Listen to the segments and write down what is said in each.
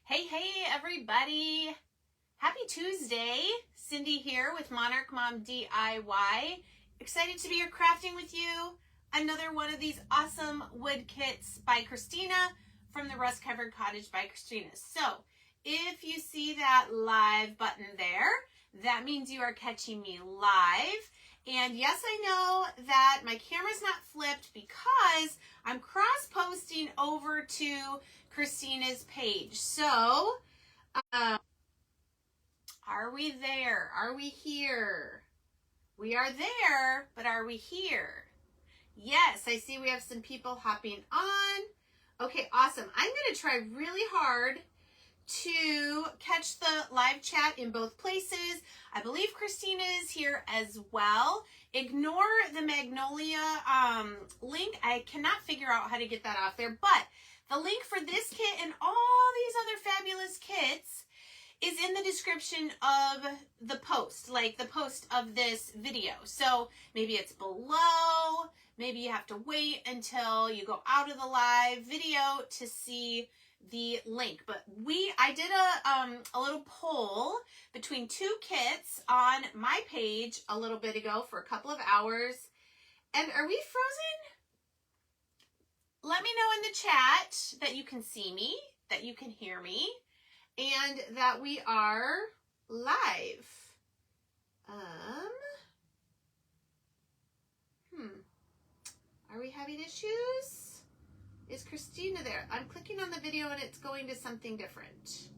Hey, everybody. Happy Tuesday. Cindy here with Monarch Mom DIY. Excited to be here crafting with you. Another one of these awesome wood kits by Christina from the Rust Covered Cottage by Christina. So if you see that live button there, that means you are catching me live. And yes, I know that my camera's not flipped because I'm cross-posting over to Christina's page. So, are we there? Are we here? We are there, but are we here? Yes, I see we have some people hopping on. Okay, awesome. I'm going to try really hard to catch the live chat in both places. I believe Christina is here as well. Ignore the Magnolia link. I cannot figure out how to get that off there, but the link for this kit and all these other fabulous kits is in the description of the post, like the post of this video. So maybe it's below, maybe you have to wait until you go out of the live video to see the link. But I did a little poll between two kits on my page a little bit ago for a couple of hours. And are we frozen? Let me know in the chat that you can see me, that you can hear me, and that we are live. Are we having issues? Is Christina there? I'm clicking on the video and it's going to something different.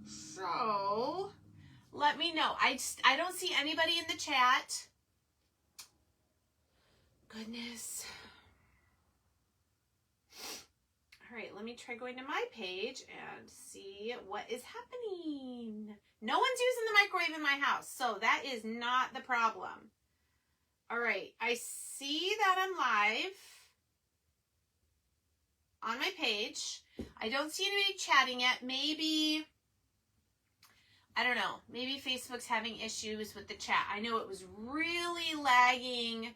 So let me know. I don't see anybody in the chat. Goodness. All right, let me try going to my page and see what is happening. No one's using the microwave in my house, so that is not the problem. All right, I see that I'm live on my page. I don't see anybody chatting yet. Maybe, I don't know, maybe Facebook's having issues with the chat. I know it was really lagging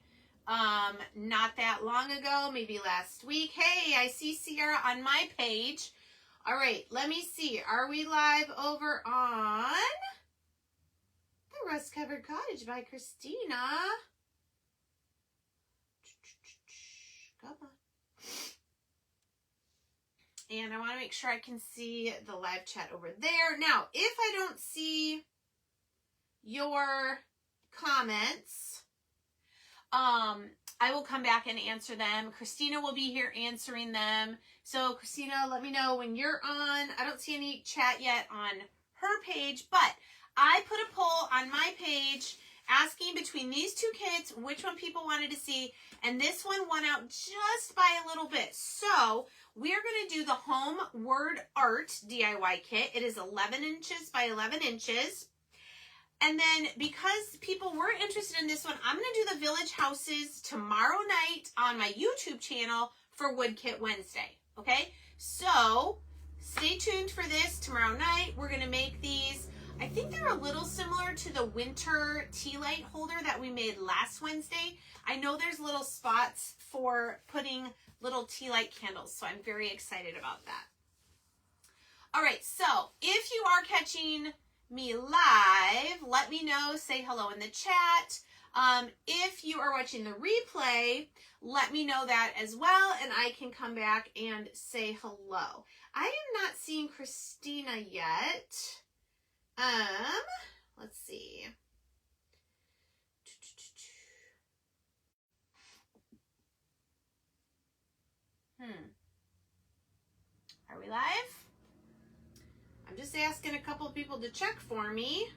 not that long ago, maybe last week. Hey, I see Sierra on my page. All right, let me see. Are we live over on the Rust Covered Cottage by Christina? Come on. And I want to make sure I can see the live chat over there. Now, if I don't see your comments, I will come back and answer them. Christina will be here answering them. So Christina, let me know when you're on. I don't see any chat yet on her page, but I put a poll on my page asking between these two kits which one people wanted to see, and this one won out just by a little bit. So we're going to do the home word art DIY kit. It is 11 inches by 11 inches. And then because people were interested in this one, I'm going to do the village houses tomorrow night on my YouTube channel for Wood Kit Wednesday. Okay, so stay tuned for this tomorrow night. We're going to make these. I think they're a little similar to the winter tea light holder that we made last Wednesday. I know there's little spots for putting little tea light candles, so I'm very excited about that. All right, so if you are catching me live, let me know, say hello in the chat. If you are watching the replay, let me know that as well, and I can come back and say hello. I am not seeing Christina yet. Let's see. Are we live? I'm just asking a couple of people to check for me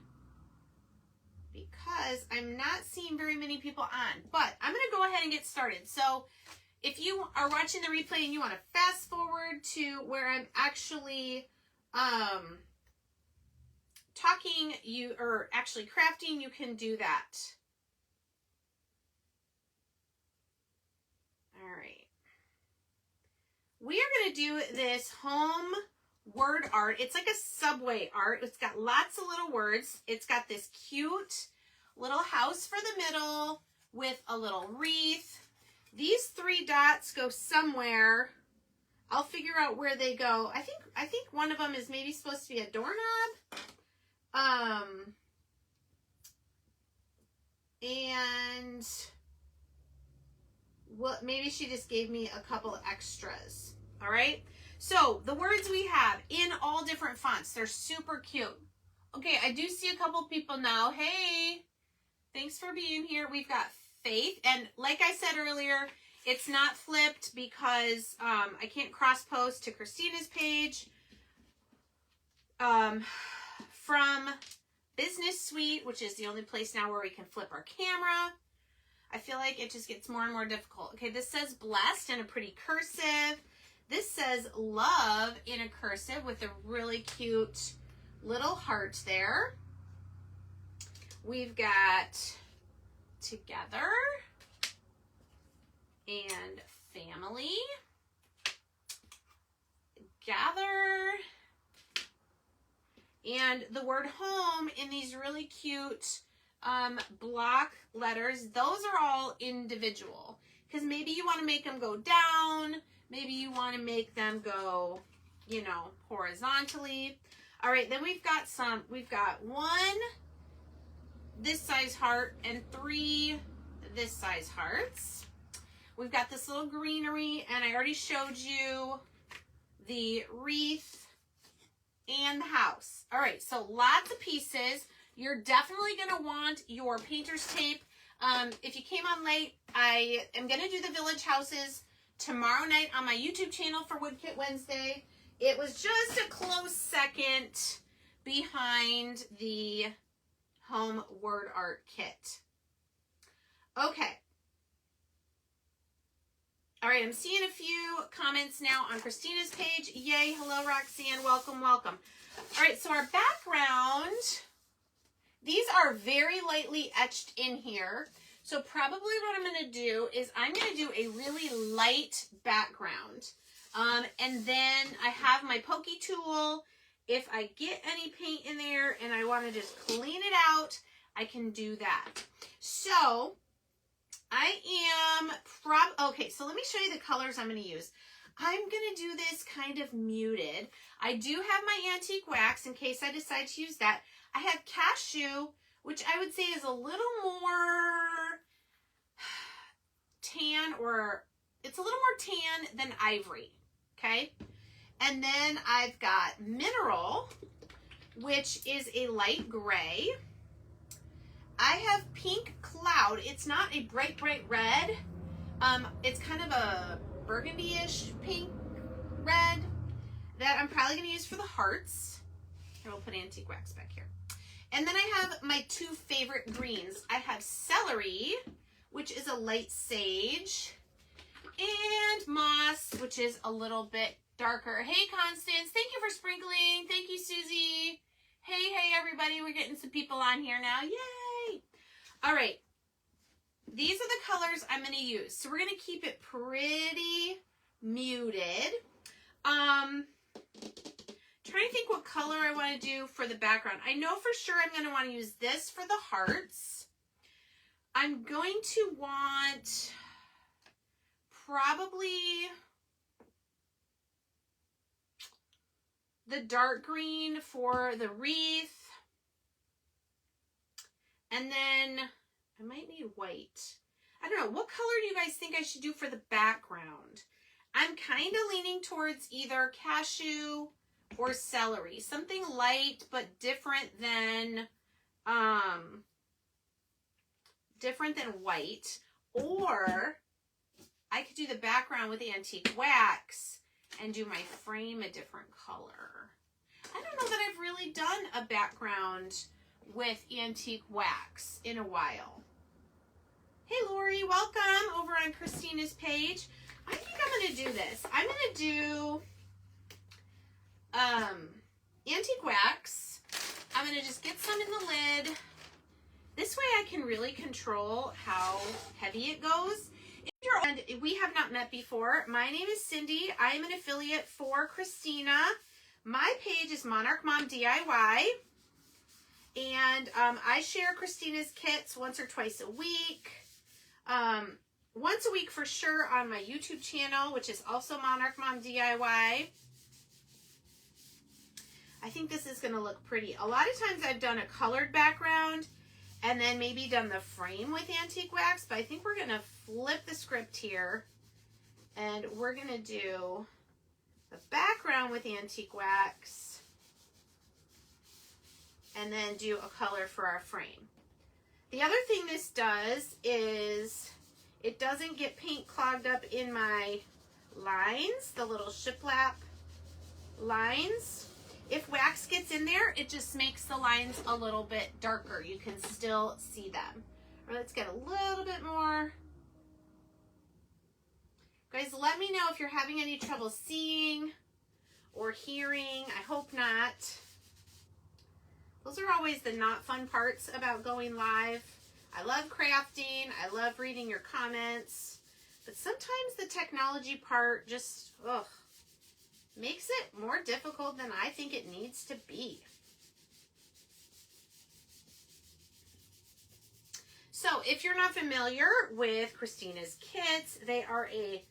because I'm not seeing very many people on, but I'm going to go ahead and get started. So if you are watching the replay and you want to fast forward to where I'm actually talking or actually crafting, you can do that. All right. We are going to do this home word art. It's like a subway art. It's got lots of little words. It's got this cute little house for the middle with a little wreath. These three dots go somewhere I'll figure out where they go. I think one of them is maybe supposed to be a doorknob. And what, maybe she just gave me a couple extras. All right. So the words we have in all different fonts, they're super cute. Okay, I do see a couple people now. Hey, thanks for being here. We've got Faith, and like I said earlier, it's not flipped because I can't cross post to Christina's page. From Business Suite, which is the only place now where we can flip our camera. I feel like it just gets more and more difficult. Okay, this says blessed in a pretty cursive. This says love in a cursive with a really cute little heart there. We've got together and family, gather, and the word home in these really cute block letters. Those are all individual because maybe you want to make them go down, maybe you want to make them go, you know, horizontally. All right, then we've got one this size heart and 3 this size hearts. We've got this little greenery, and I already showed you the wreath and the house. All right, so lots of pieces. You're definitely going to want your painter's tape. If you came on late, I am going to do the village houses tomorrow night on my YouTube channel for Wood Kit Wednesday. It was just a close second behind the home word art kit. Okay. All right, I'm seeing a few comments now on Christina's page. Yay, hello Roxanne, welcome, welcome. All right, so our background, these are very lightly etched in here. So probably what I'm gonna do is I'm gonna do a really light background. And then I have my pokey tool. If I get any paint in there and I wanna just clean it out, I can do that. So I am okay, so let me show you the colors I'm going to use. I'm going to do this kind of muted. I do have my antique wax in case I decide to use that. I have cashew, which I would say is a little more tan, or it's a little more tan than ivory, okay? And then I've got mineral, which is a light gray. I have pink cloud. It's not a bright, bright red. It's kind of a burgundy-ish pink red that I'm probably going to use for the hearts. Here, we'll put antique wax back here. And then I have my 2 favorite greens. I have celery, which is a light sage, and moss, which is a little bit darker. Hey, Constance. Thank you for sprinkling. Thank you, Susie. Hey, everybody. We're getting some people on here now. Yay! All right. These are the colors I'm going to use. So we're going to keep it pretty muted. Trying to think what color I want to do for the background. I know for sure I'm going to want to use this for the hearts. I'm going to want probably the dark green for the wreath. And then I might need white. I don't know. What color do you guys think I should do for the background? I'm kind of leaning towards either cashew or celery. Something light but different than white. Or I could do the background with antique wax and do my frame a different color. I don't know that I've really done a background with antique wax in a while. Hey Lori, welcome over on Christina's page. I think I'm going to do this. I'm going to do antique wax. I'm going to just get some in the lid. This way I can really control how heavy it goes. And we have not met before. My name is Cindy. I am an affiliate for Christina. My page is Monarch Mom DIY. And I share Christina's kits once or twice a week. Once once a week for sure on my YouTube channel, which is also Monarch Mom DIY. I think this is going to look pretty. A lot of times I've done a colored background and then maybe done the frame with antique wax, but I think we're going to flip the script here and we're going to do the background with antique wax and then do a color for our frame. The other thing this does is it doesn't get paint clogged up in my lines, the little shiplap lines. If wax gets in there, it just makes the lines a little bit darker. You can still see them. Or let's get a little bit more. Guys, let me know if you're having any trouble seeing or hearing. I hope not. Those are always the not fun parts about going live. I love crafting. I love reading your comments. But sometimes the technology part just, makes it more difficult than I think it needs to be. So if you're not familiar with Christina's kits, they are a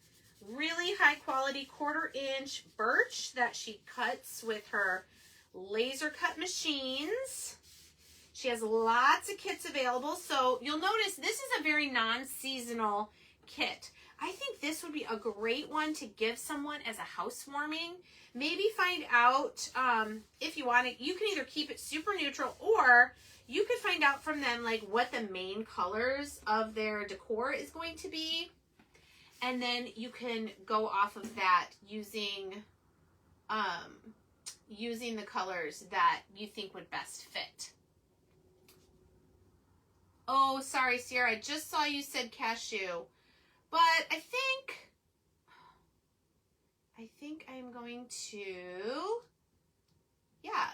really high quality 1/4 inch birch that she cuts with her laser cut machines. She has lots of kits available. So you'll notice this is a very non-seasonal kit. I think this would be a great one to give someone as a housewarming. Maybe find out if you want it. You can either keep it super neutral or you could find out from them like what the main colors of their decor is going to be. And then you can go off of that using the colors that you think would best fit. Oh, sorry, Sierra. I just saw you said cashew. But I think I'm going to,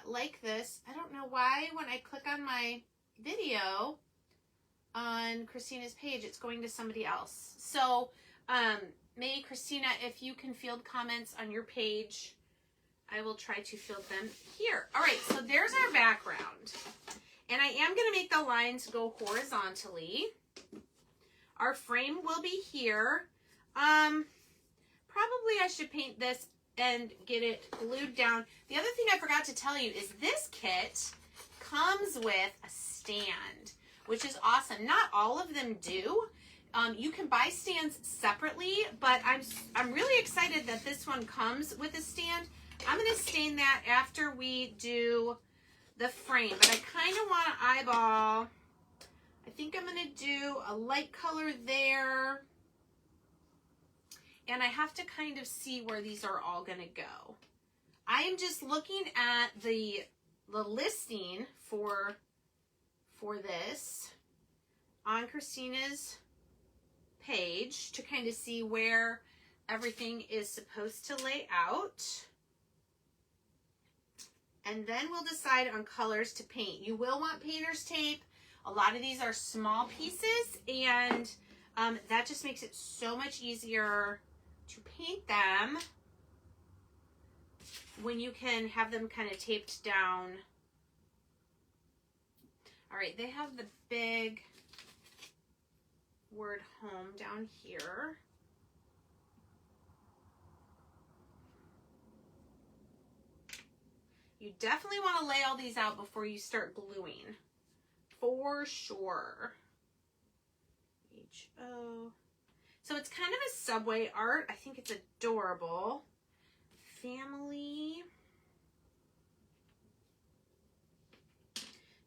like this. I don't know why when I click on my video on Christina's page, it's going to somebody else. So maybe Christina, if you can field comments on your page, I will try to field them here. All right, so there's our background. And I am going to make the lines go horizontally. Our frame will be here. Probably I should paint this and get it glued down. The other thing I forgot to tell you is this kit comes with a stand, which is awesome. Not all of them do. You can buy stands separately, but I'm really excited that this one comes with a stand. I'm going to stain that after we do the frame, but I kind of want to eyeball. I think I'm going to do a light color there. And I have to kind of see where these are all going to go. I am just looking at the listing for this on Christina's page to kind of see where everything is supposed to lay out. And then we'll decide on colors to paint. You will want painter's tape. A lot of these are small pieces, and that just makes it so much easier to paint them when you can have them kind of taped down. All right, they have the big word home down here. You definitely want to lay all these out before you start gluing. For sure. H-O. So it's kind of a Subway art. I think it's adorable. Family.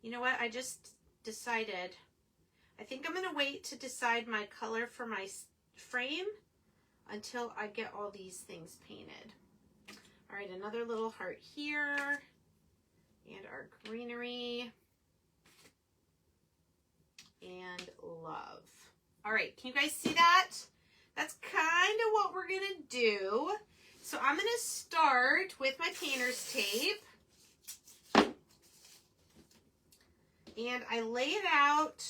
You know what? I just decided. I think I'm going to wait to decide my color for my frame until I get all these things painted. All right, another little heart here. And our greenery. And love. All right, can you guys see that? That's kind of what we're going to do. So I'm going to start with my painter's tape. And I lay it out,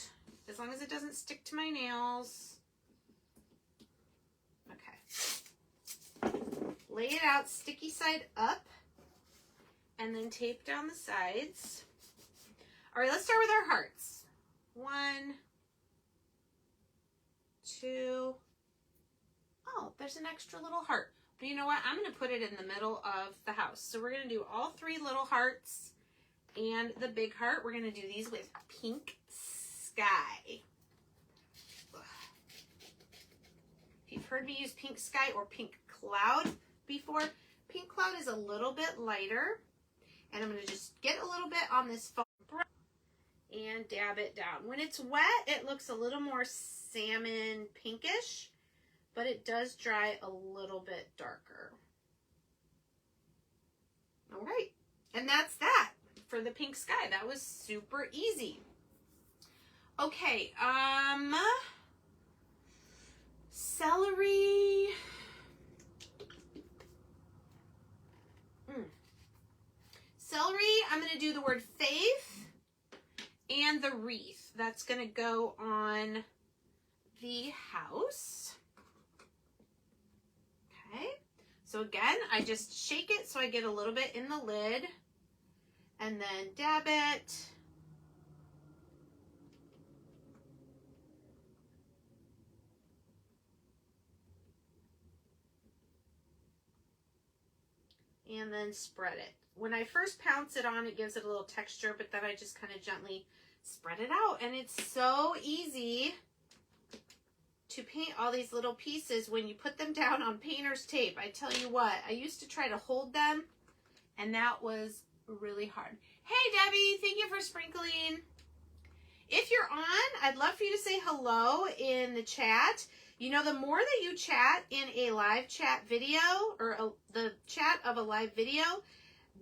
as long as it doesn't stick to my nails. Okay. Lay it out sticky side up, and then tape down the sides. All right, let's start with our hearts. 1, 2, there's an extra little heart. But you know what? I'm going to put it in the middle of the house. So we're going to do all 3 little hearts and the big heart. We're going to do these with Pink Sky. If you've heard me use Pink Sky or Pink Cloud before, Pink Cloud is a little bit lighter. And I'm going to just get a little bit on this foam brush and dab it down. When it's wet, it looks a little more salmon pinkish, but it does dry a little bit darker. All right, and that's that for the Pink Sky. That was super easy. Okay, celery. Celery, I'm going to do the word faith and the wreath. That's going to go on the house. Okay, so again, I just shake it so I get a little bit in the lid and then dab it. And then spread it. When I first pounce it on, it gives it a little texture, but then I just kind of gently spread it out. And it's so easy to paint all these little pieces when you put them down on painter's tape. I tell you what, I used to try to hold them, and that was really hard. Hey, Debbie, thank you for sprinkling. If you're on, I'd love for you to say hello in the chat. You know, the more that you chat in a live chat video or the chat of a live video,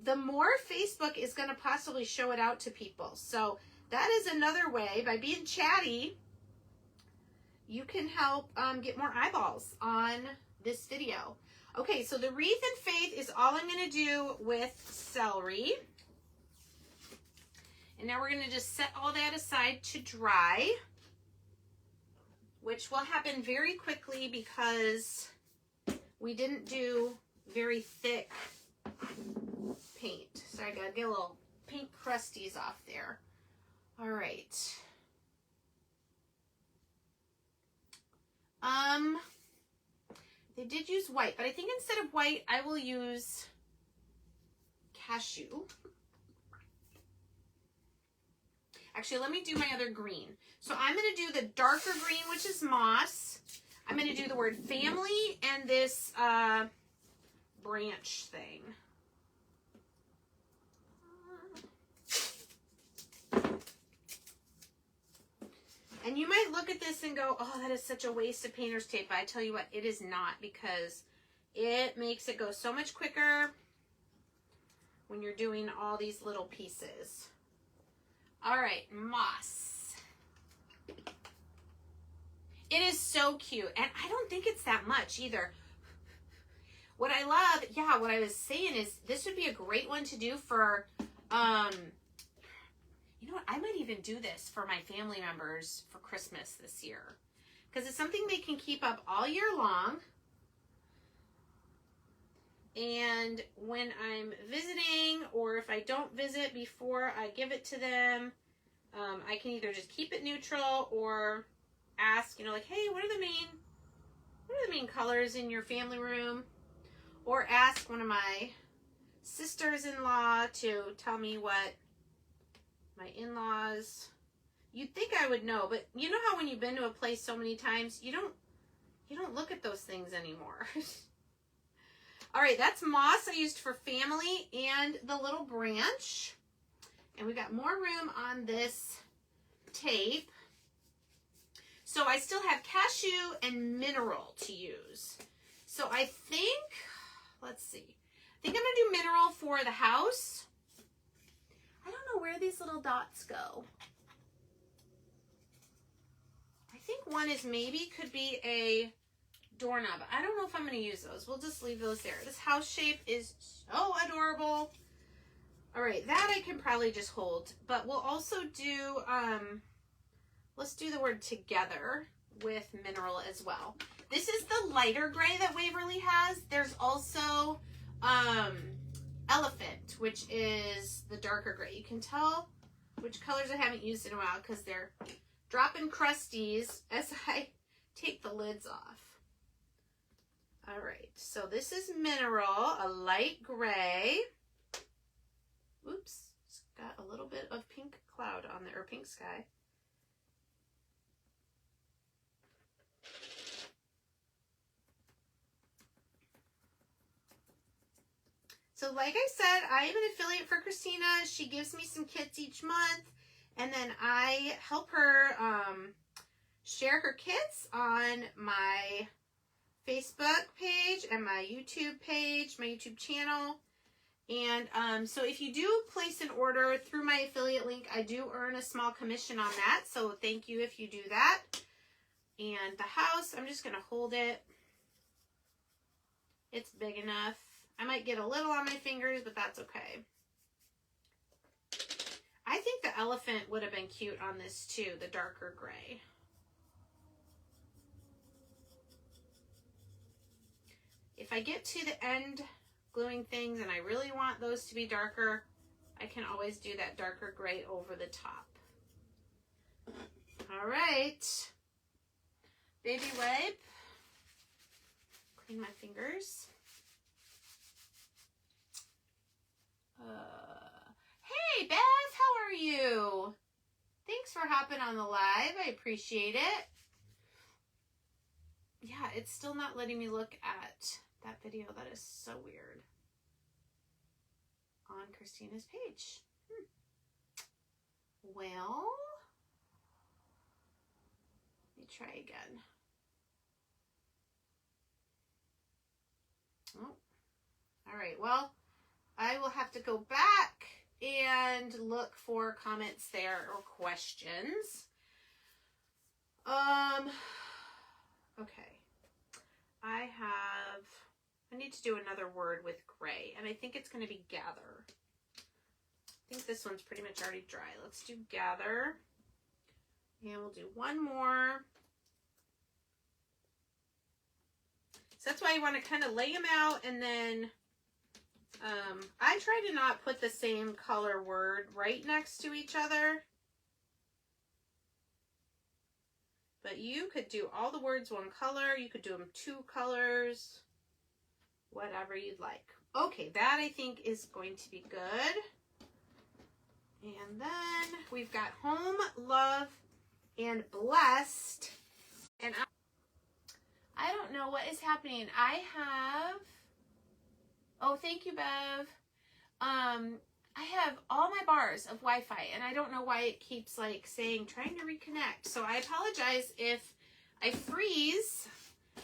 the more Facebook is going to possibly show it out to people. So that is another way. By being chatty, you can help get more eyeballs on this video. Okay, so the wreath and faith is all I'm going to do with celery. And now we're going to just set all that aside to dry, which will happen very quickly because we didn't do very thick paint. So I gotta get a little pink crusties off there. All right. They did use white, but I think instead of white, I will use cashew. Actually, let me do my other green. So I'm going to do the darker green, which is moss. I'm going to do the word family and this branch thing. And you might look at this and go, oh, that is such a waste of painter's tape. But I tell you what, it is not, because it makes it go so much quicker when you're doing all these little pieces. All right, moss. It is so cute, and I don't think it's that much either. What I love, yeah, what I was saying is this would be a great one to do for, you know what, I might even do this for my family members for Christmas this year, because it's something they can keep up all year long. And when I'm visiting, or if I don't visit before I give it to them, I can either just keep it neutral or ask, you know, like, hey, what are the main colors in your family room? Or ask one of my sisters-in-law to tell me what my in-laws. You'd think I would know, but you know how when you've been to a place so many times, you don't look at those things anymore. All right, that's moss I used for family and the little branch. And we got more room on this tape. So I still have cashew and mineral to use. So I think, let's see. I think I'm going to do mineral for the house. I don't know where these little dots go. I think one is maybe could be a doorknob. I don't know if I'm going to use those. We'll just leave those there. This house shape is so adorable. All right, that I can probably just hold. But we'll also do, let's do the word together with mineral as well. This is the lighter gray that Waverly has. There's also elephant, which is the darker gray. You can tell which colors I haven't used in a while because they're dropping crusties as I take the lids off. All right, so this is Mineral, a light gray. Oops, it's got a little bit of pink cloud on there, or pink sky. So like I said, I am an affiliate for Christina. She gives me some kits each month, and then I help her share her kits on my Facebook page and my YouTube page, my YouTube channel. And so if you do place an order through my affiliate link, I do earn a small commission on that. So thank you if you do that. And the house, I'm just going to hold it. It's big enough. I might get a little on my fingers, but that's okay. I think the elephant would have been cute on this too, the darker gray. If I get to the end gluing things and I really want those to be darker, I can always do that darker gray over the top. All right. Baby wipe. Clean my fingers. Hey, Beth, how are you? Thanks for hopping on the live. I appreciate it. Yeah, it's still not letting me look at that video. That is so weird. On Christina's page. Well, let me try again. Oh, all right. Well, I will have to go back and look for comments there or questions. Okay. I need to do another word with gray, and I think it's going to be gather. I think this one's pretty much already dry. Let's do gather. And we'll do one more. So that's why you want to kind of lay them out, and then I try to not put the same color word right next to each other. But you could do all the words one color. You could do them two colors. Whatever you'd like. Okay, that I think is going to be good. And then we've got home, love, and blessed. And I don't know what is happening. I have... Oh, thank you, Bev. I have all my bars of Wi-Fi, and I don't know why it keeps like saying trying to reconnect. So I apologize if I freeze.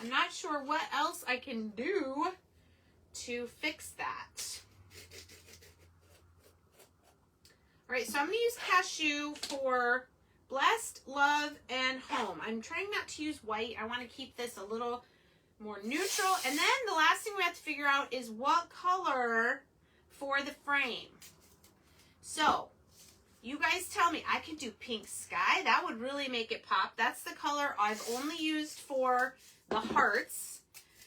I'm not sure what else I can do to fix that. All right, so I'm going to use cashew for blessed, love, and home. I'm trying not to use white. I want to keep this a little more neutral. And then the last thing we have to figure out is what color for the frame. So you guys tell me. I could do pink sky. That would really make it pop. That's the color I've only used for the hearts.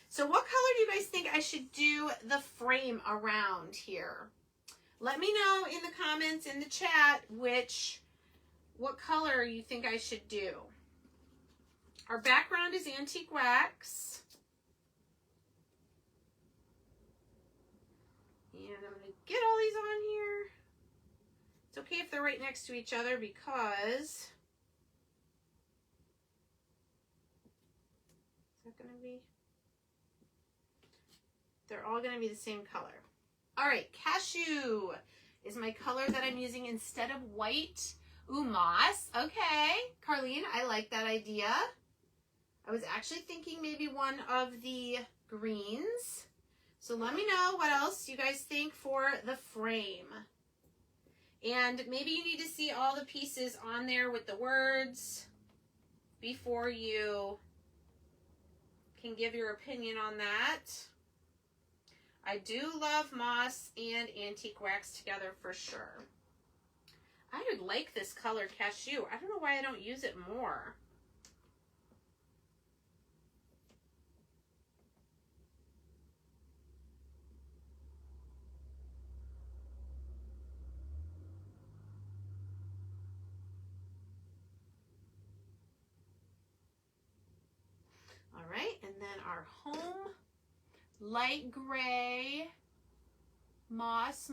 So what color do you guys think I should do the frame around here? Let me know in the comments, in the chat, what color you think I should do. Our background is antique wax. And I'm going to get all these on here. It's okay if they're right next to each other because... Is that going to be... They're all going to be the same color. All right, cashew is my color that I'm using instead of white. Ooh, moss. Okay, Carlene, I like that idea. I was actually thinking maybe one of the greens. So let me know what else you guys think for the frame. And maybe you need to see all the pieces on there with the words before you can give your opinion on that. I do love moss and antique wax together for sure. I would like this color cashew. I don't know why I don't use it more. All right, and then our home light gray, moss.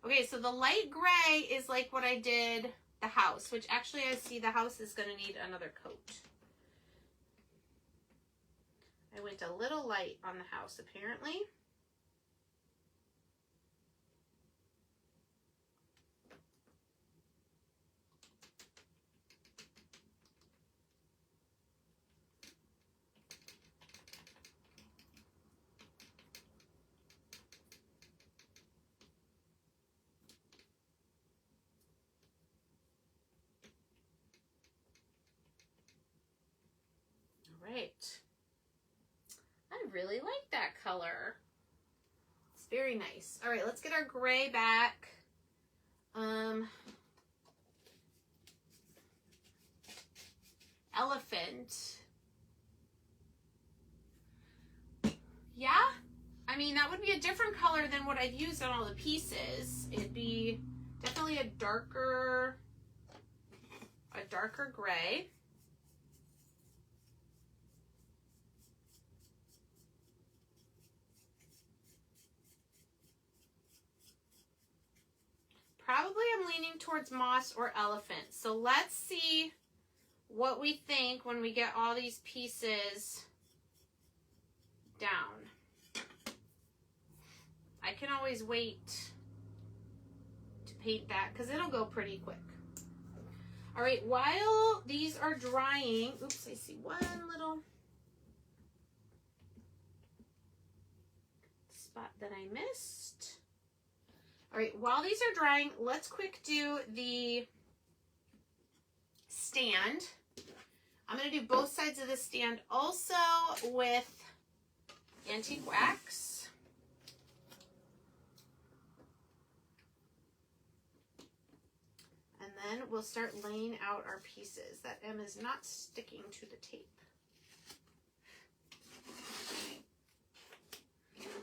Okay, so the light gray is like what I did the house, which actually I see the house is going to need another coat. I went a little light on the house, apparently. All right. I really like that color. It's very nice. All right, let's get our gray back. Elephant. Yeah, I mean, that would be a different color than what I've used on all the pieces. It'd be definitely a darker gray. Probably I'm leaning towards moss or elephant. So let's see what we think when we get all these pieces down. I can always wait to paint that because it'll go pretty quick. All right, while these are drying, oops, I see one little spot that I missed. All right, while these are drying, let's quick do the stand. I'm going to do both sides of the stand also with antique wax. And then we'll start laying out our pieces. That M is not sticking to the tape.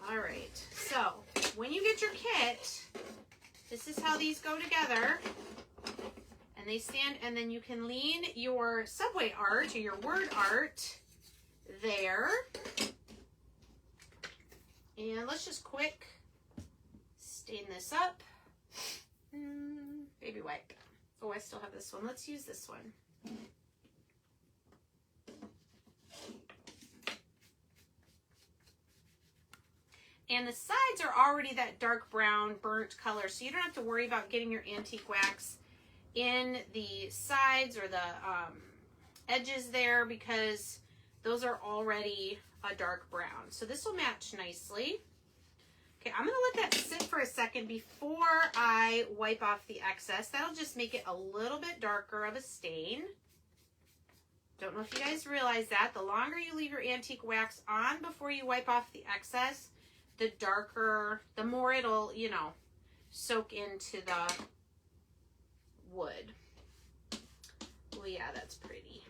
All right, so when you get your kit, this is how these go together. And they stand, and then you can lean your subway art or your word art there. And let's just quick stain this up. Baby wipe. Oh, I still have this one. Let's use this one. And the sides are already that dark brown burnt color, so you don't have to worry about getting your antique wax in the sides or the edges there because those are already a dark brown. So this will match nicely. Okay, I'm gonna let that sit for a second before I wipe off the excess. That'll just make it a little bit darker of a stain. Don't know if you guys realize that. The longer you leave your antique wax on before you wipe off the excess, the darker, the more it'll, you know, soak into the wood. Well, yeah, that's pretty.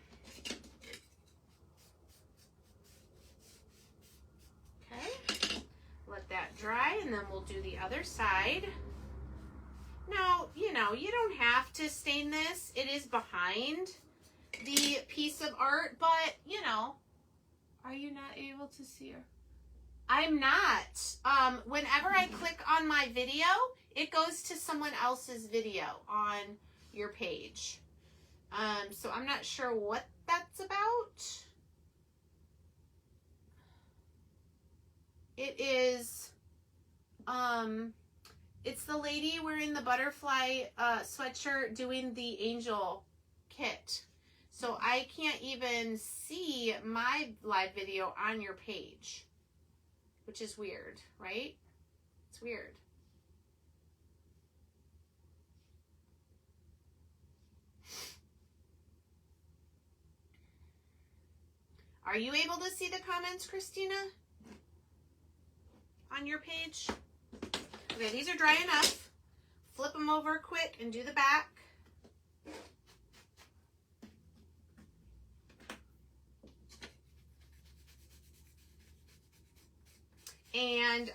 Okay, let that dry, and then we'll do the other side. Now, you know, you don't have to stain this. It is behind the piece of art, but, you know, are you not able to see her? I'm not. Whenever I click on my video, it goes to someone else's video on your page. So I'm not sure what that's about. It is, it's the lady wearing the butterfly sweatshirt doing the angel kit. So I can't even see my live video on your page, which is weird, right? It's weird. Are you able to see the comments, Christina? On your page? Okay, these are dry enough. Flip them over quick and do the back. And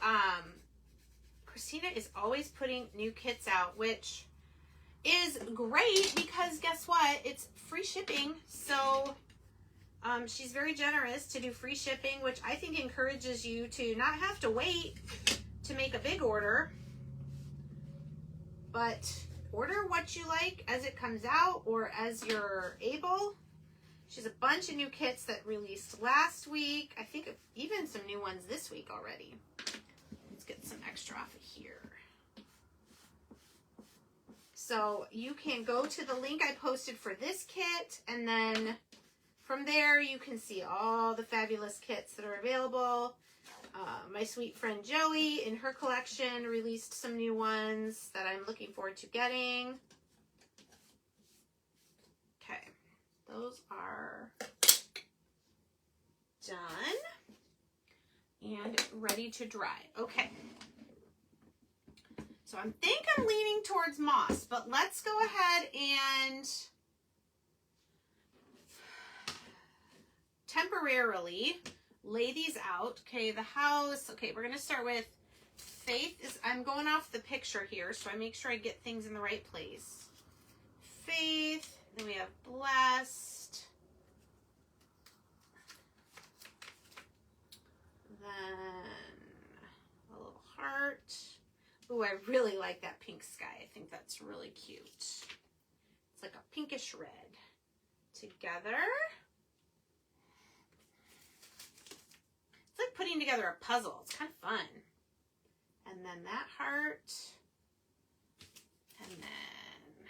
Christina is always putting new kits out, which is great because guess what? It's free shipping. So She's very generous to do free shipping, which I think encourages you to not have to wait to make a big order, but order what you like as it comes out or as you're able. She has a bunch of new kits that released last week. I think even some new ones this week already. Let's get some extra off of here. So you can go to the link I posted for this kit, and then from there you can see all the fabulous kits that are available. My sweet friend Joey in her collection released some new ones that I'm looking forward to getting. Okay, those are done and ready to dry. Okay. So I think I'm leaning towards moss, but let's go ahead and temporarily lay these out. Okay, the house. Okay, we're going to start with Faith. I'm going off the picture here, so I make sure I get things in the right place. Faith. Then we have Blessed. Then a little heart. Ooh, I really like that pink sky. I think that's really cute. It's like a pinkish red together. It's like putting together a puzzle. It's kind of fun. And then that heart. And then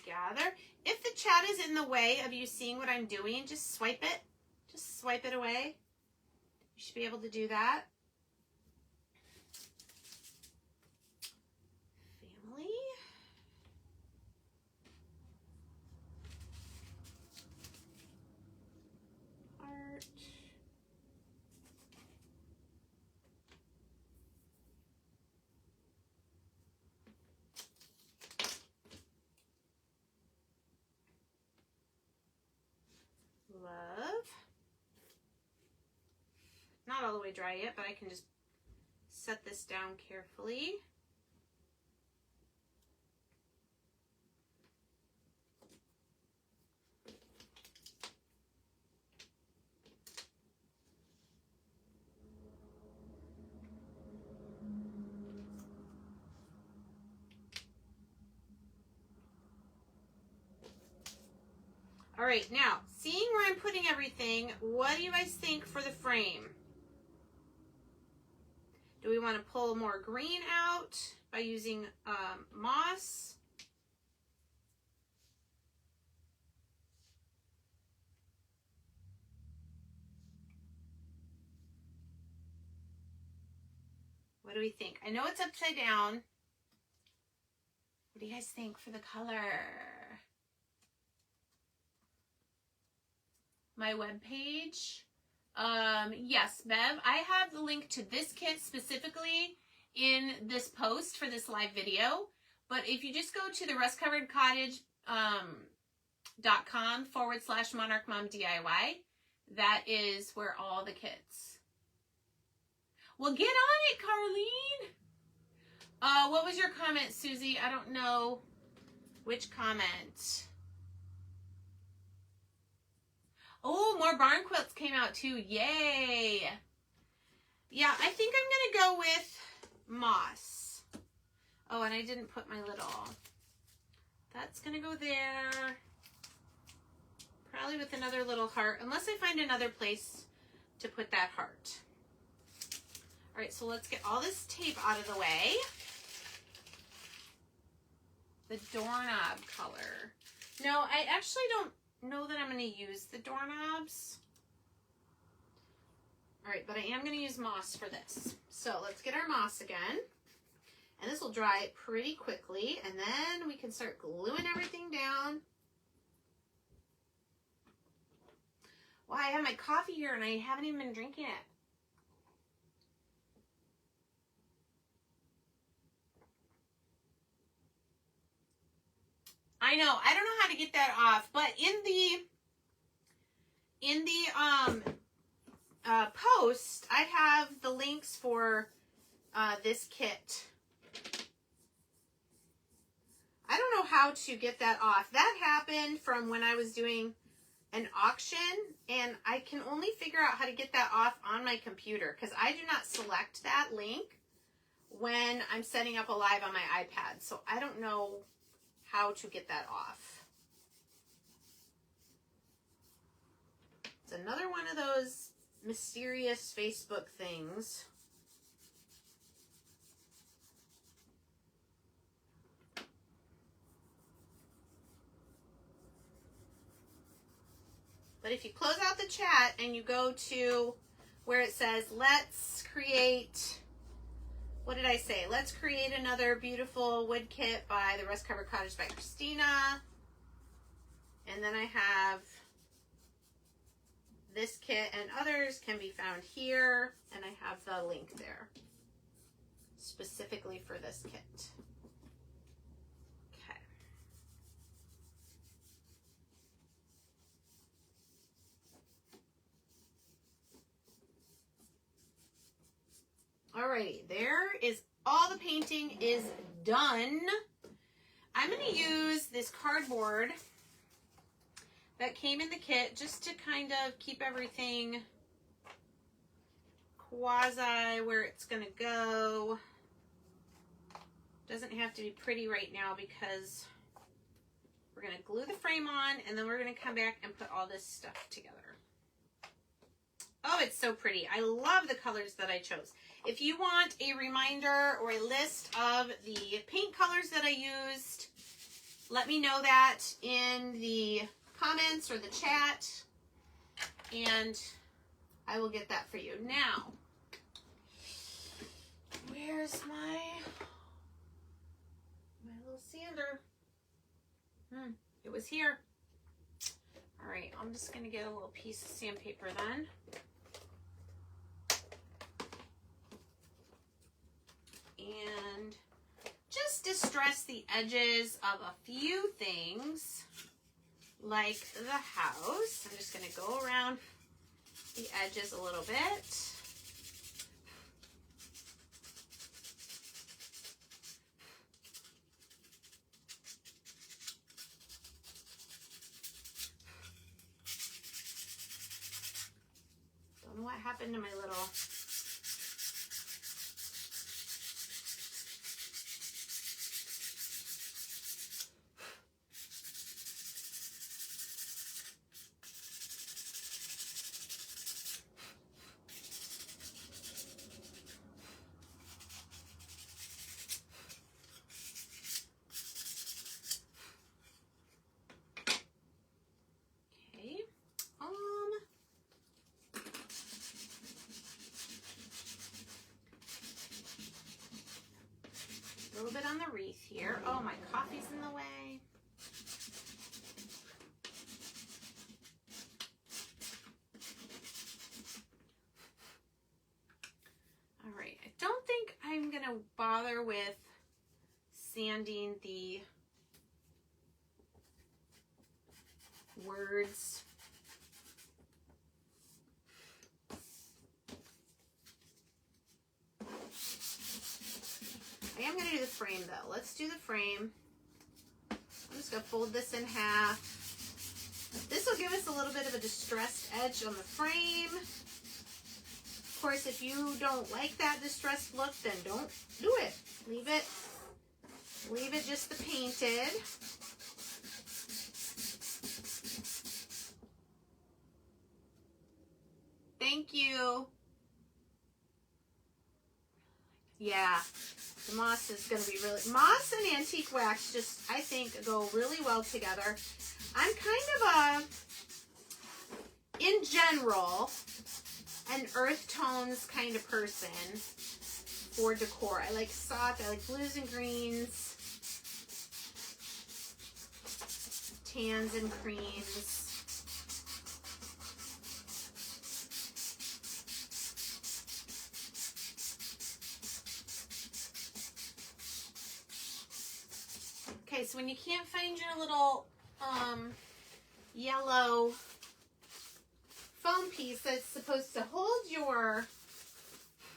gather. If the chat is in the way of you seeing what I'm doing, just swipe it. Just swipe it away. You should be able to do that. Love. Not all the way dry yet, but I can just set this down carefully. All right, now, seeing where I'm putting everything, what do you guys think for the frame? Do we want to pull more green out by using moss? What do we think? I know it's upside down. What do you guys think for the color? My webpage. Yes, Bev, I have the link to this kit specifically in this post for this live video. But if you just go to the rustcoveredcottage.com/MonarchMomDIY, that is where all the kits. Well, get on it, Carlene. What was your comment, Susie? I don't know which comment. Oh, more barn quilts came out too. Yay. Yeah, I think I'm going to go with moss. Oh, and I didn't put my little. That's going to go there. Probably with another little heart, unless I find another place to put that heart. All right, so let's get all this tape out of the way. The doorknob color. No, I actually don't know that I'm going to use the doorknobs. All right, but I am going to use moss for this. So let's get our moss again. And this will dry pretty quickly. And then we can start gluing everything down. Wow, I have my coffee here and I haven't even been drinking it. I know, I don't know how to get that off, but in the post, I have the links for this kit. I don't know how to get that off. That happened from when I was doing an auction, and I can only figure out how to get that off on my computer because I do not select that link when I'm setting up a live on my iPad. So I don't know how to get that off. It's another one of those mysterious Facebook things. But if you close out the chat and you go to where it says, let's create, what did I say? Let's create another beautiful wood kit by the Rust Covered Cottage by Christina. And then I have this kit, and others can be found here. And I have the link there specifically for this kit. Alrighty, there is all the painting is done. I'm going to use this cardboard that came in the kit just to kind of keep everything quasi where it's going to go. Doesn't have to be pretty right now because we're going to glue the frame on and then we're going to come back and put all this stuff together. Oh, it's so pretty. I love the colors that I chose. If you want a reminder or a list of the paint colors that I used, let me know that in the comments or the chat, and I will get that for you. Now, where's my little sander? It was here. All right, I'm just going to get a little piece of sandpaper then. And just distress the edges of a few things, like the house. I'm just going to go around the edges a little bit. Don't know what happened to my little... A little bit on the wreath here. Oh, my coffee's in the way. All right, I don't think I'm going to bother with sanding the words. I am going to do the frame though. Let's do the frame. I'm just going to fold this in half. This will give us a little bit of a distressed edge on the frame. Of course, if you don't like that distressed look, then don't do it. Leave it just the painted. Thank you. Yeah. The moss is going to be really... Moss and antique wax just, I think, go really well together. I'm kind of in general, an earth tones kind of person for decor. I like soft, I like blues and greens, tans and creams. Okay, so when you can't find your little yellow foam piece that's supposed to hold your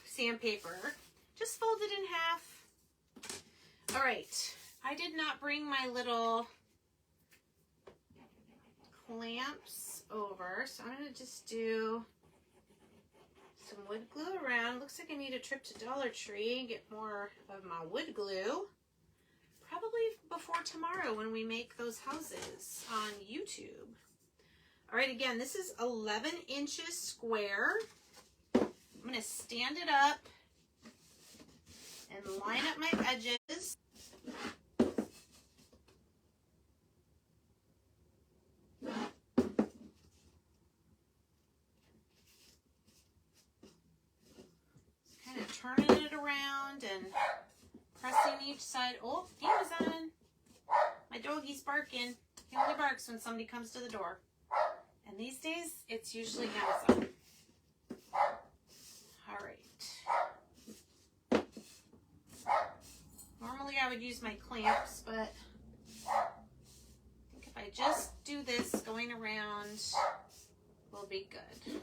sandpaper, just fold it in half. All right, I did not bring my little clamps over. So I'm going to just do some wood glue around. Looks like I need a trip to Dollar Tree and get more of my wood glue. Probably before tomorrow when we make those houses on YouTube. All right, again, this is 11 inches square. I'm going to stand it up and line up my edges. Kind of turning it around and pressing each side. Oh, Amazon. My doggy's barking. He only barks when somebody comes to the door. And these days, it's usually Amazon. All right. Normally, I would use my clamps, but I think if I just do this going around, will be good.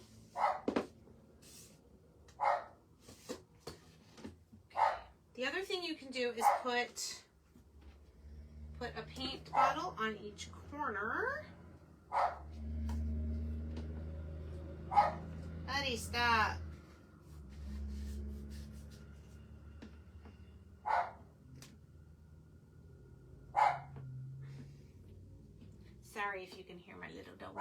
The other thing you can do is put a paint bottle on each corner. Buddy, stop. Sorry if you can hear my little dog.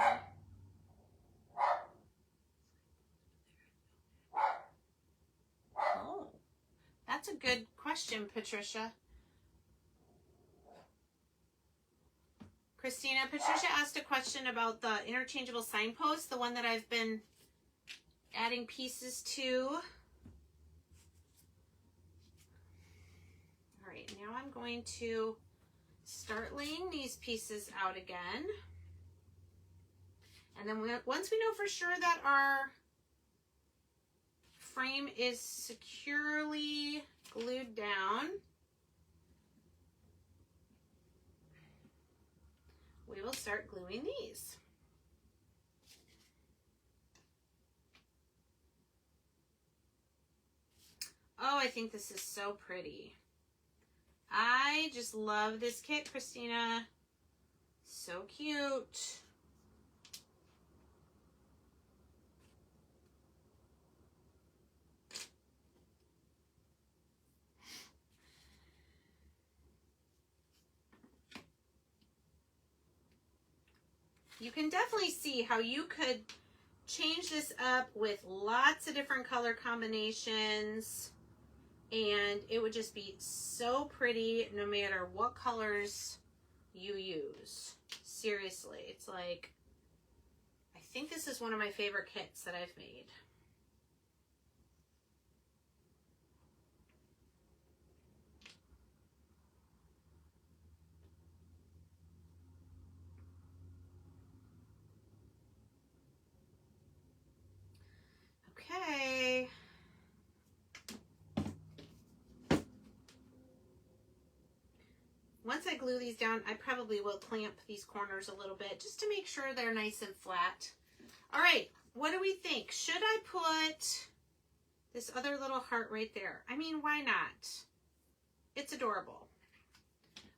Oh, that's a good question, Patricia. Patricia asked a question about the interchangeable signpost, the one that I've been adding pieces to. All right, now I'm going to start laying these pieces out again. And then once we know for sure that our frame is securely glued down, we will start gluing these. Oh, I think this is so pretty. I just love this kit, Christina. So cute. You can definitely see how you could change this up with lots of different color combinations, and it would just be so pretty no matter what colors you use. Seriously, it's like, I think this is one of my favorite kits that I've made. Okay. Once I glue these down, I probably will clamp these corners a little bit just to make sure they're nice and flat. All right, what do we think? Should I put this other little heart right there? I mean, why not? It's adorable.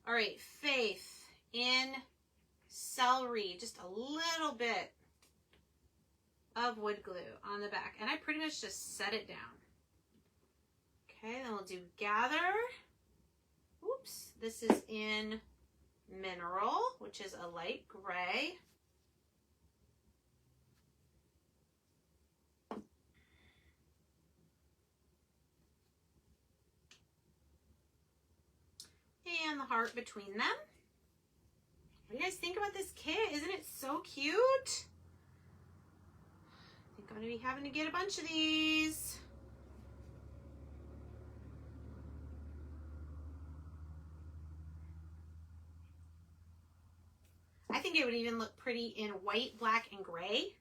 All right, Faith in celery, just a little bit of wood glue on the back, and I pretty much just set it down. Okay, then we'll do gather. Oops, this is in mineral, which is a light gray. And the heart between them. What do you guys think about this kit? Isn't it so cute? I think I'm going to be having to get a bunch of these. I think it would even look pretty in white, black, and gray.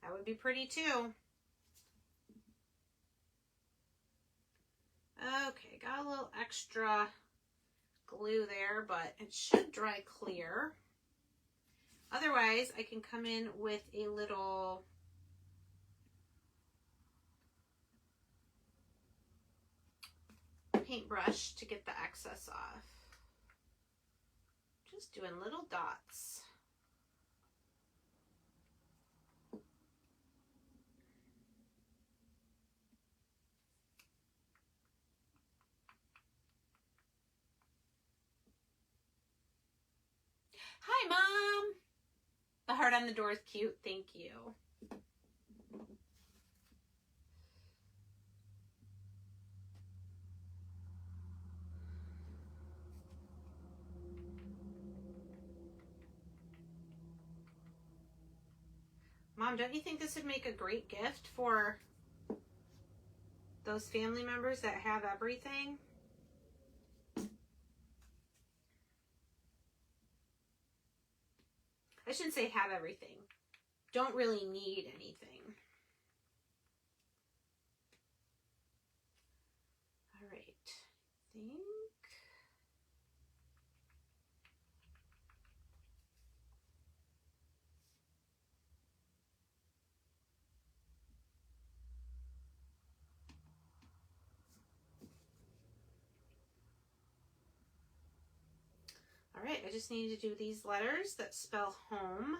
That would be pretty too. Okay, got a little extra glue there, but it should dry clear. Otherwise, I can come in with a little paintbrush to get the excess off. Just doing little dots. Hi, Mom. The heart on the door is cute. Thank you. Mom, don't you think this would make a great gift for those family members that have everything? I shouldn't say have everything. Don't really need anything. All right. I think. All right, I just need to do these letters that spell home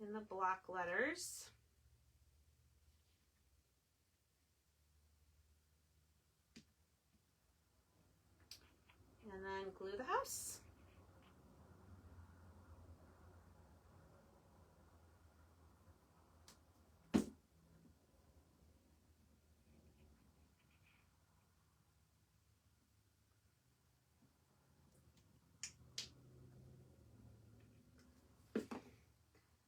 in the block letters. And then glue the house.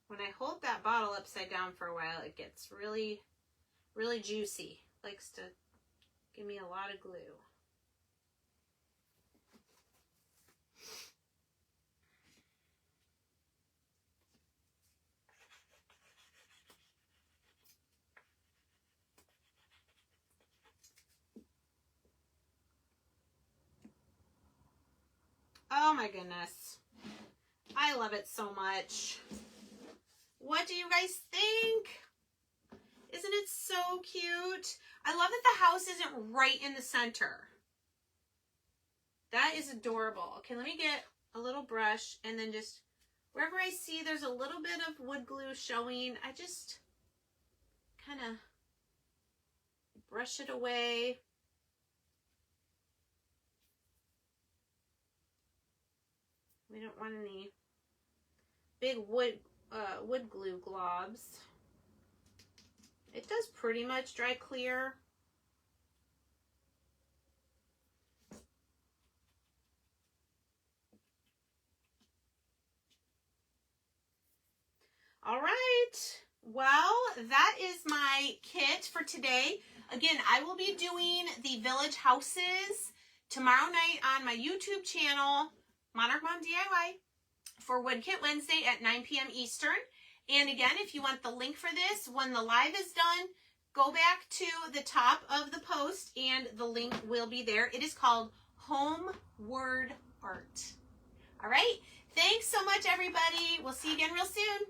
When I hold that bottle upside down for a while, it gets really, really juicy. Likes to give me a lot of glue. Oh my goodness. I love it so much. What do you guys think? Isn't it so cute? I love that the house isn't right in the center. That is adorable. Okay, let me get a little brush and then just wherever I see there's a little bit of wood glue showing, I just kind of brush it away. We don't want any big wood glue globs. It does pretty much dry clear. All right, well, that is my kit for today. Again, I will be doing the village houses tomorrow night on my YouTube channel, Monarch Mom DIY, for Wood Kit Wednesday at 9 p.m. Eastern. And again, if you want the link for this, when the live is done, go back to the top of the post and the link will be there. It is called Home Word Art. All right, thanks so much, everybody. We'll see you again real soon.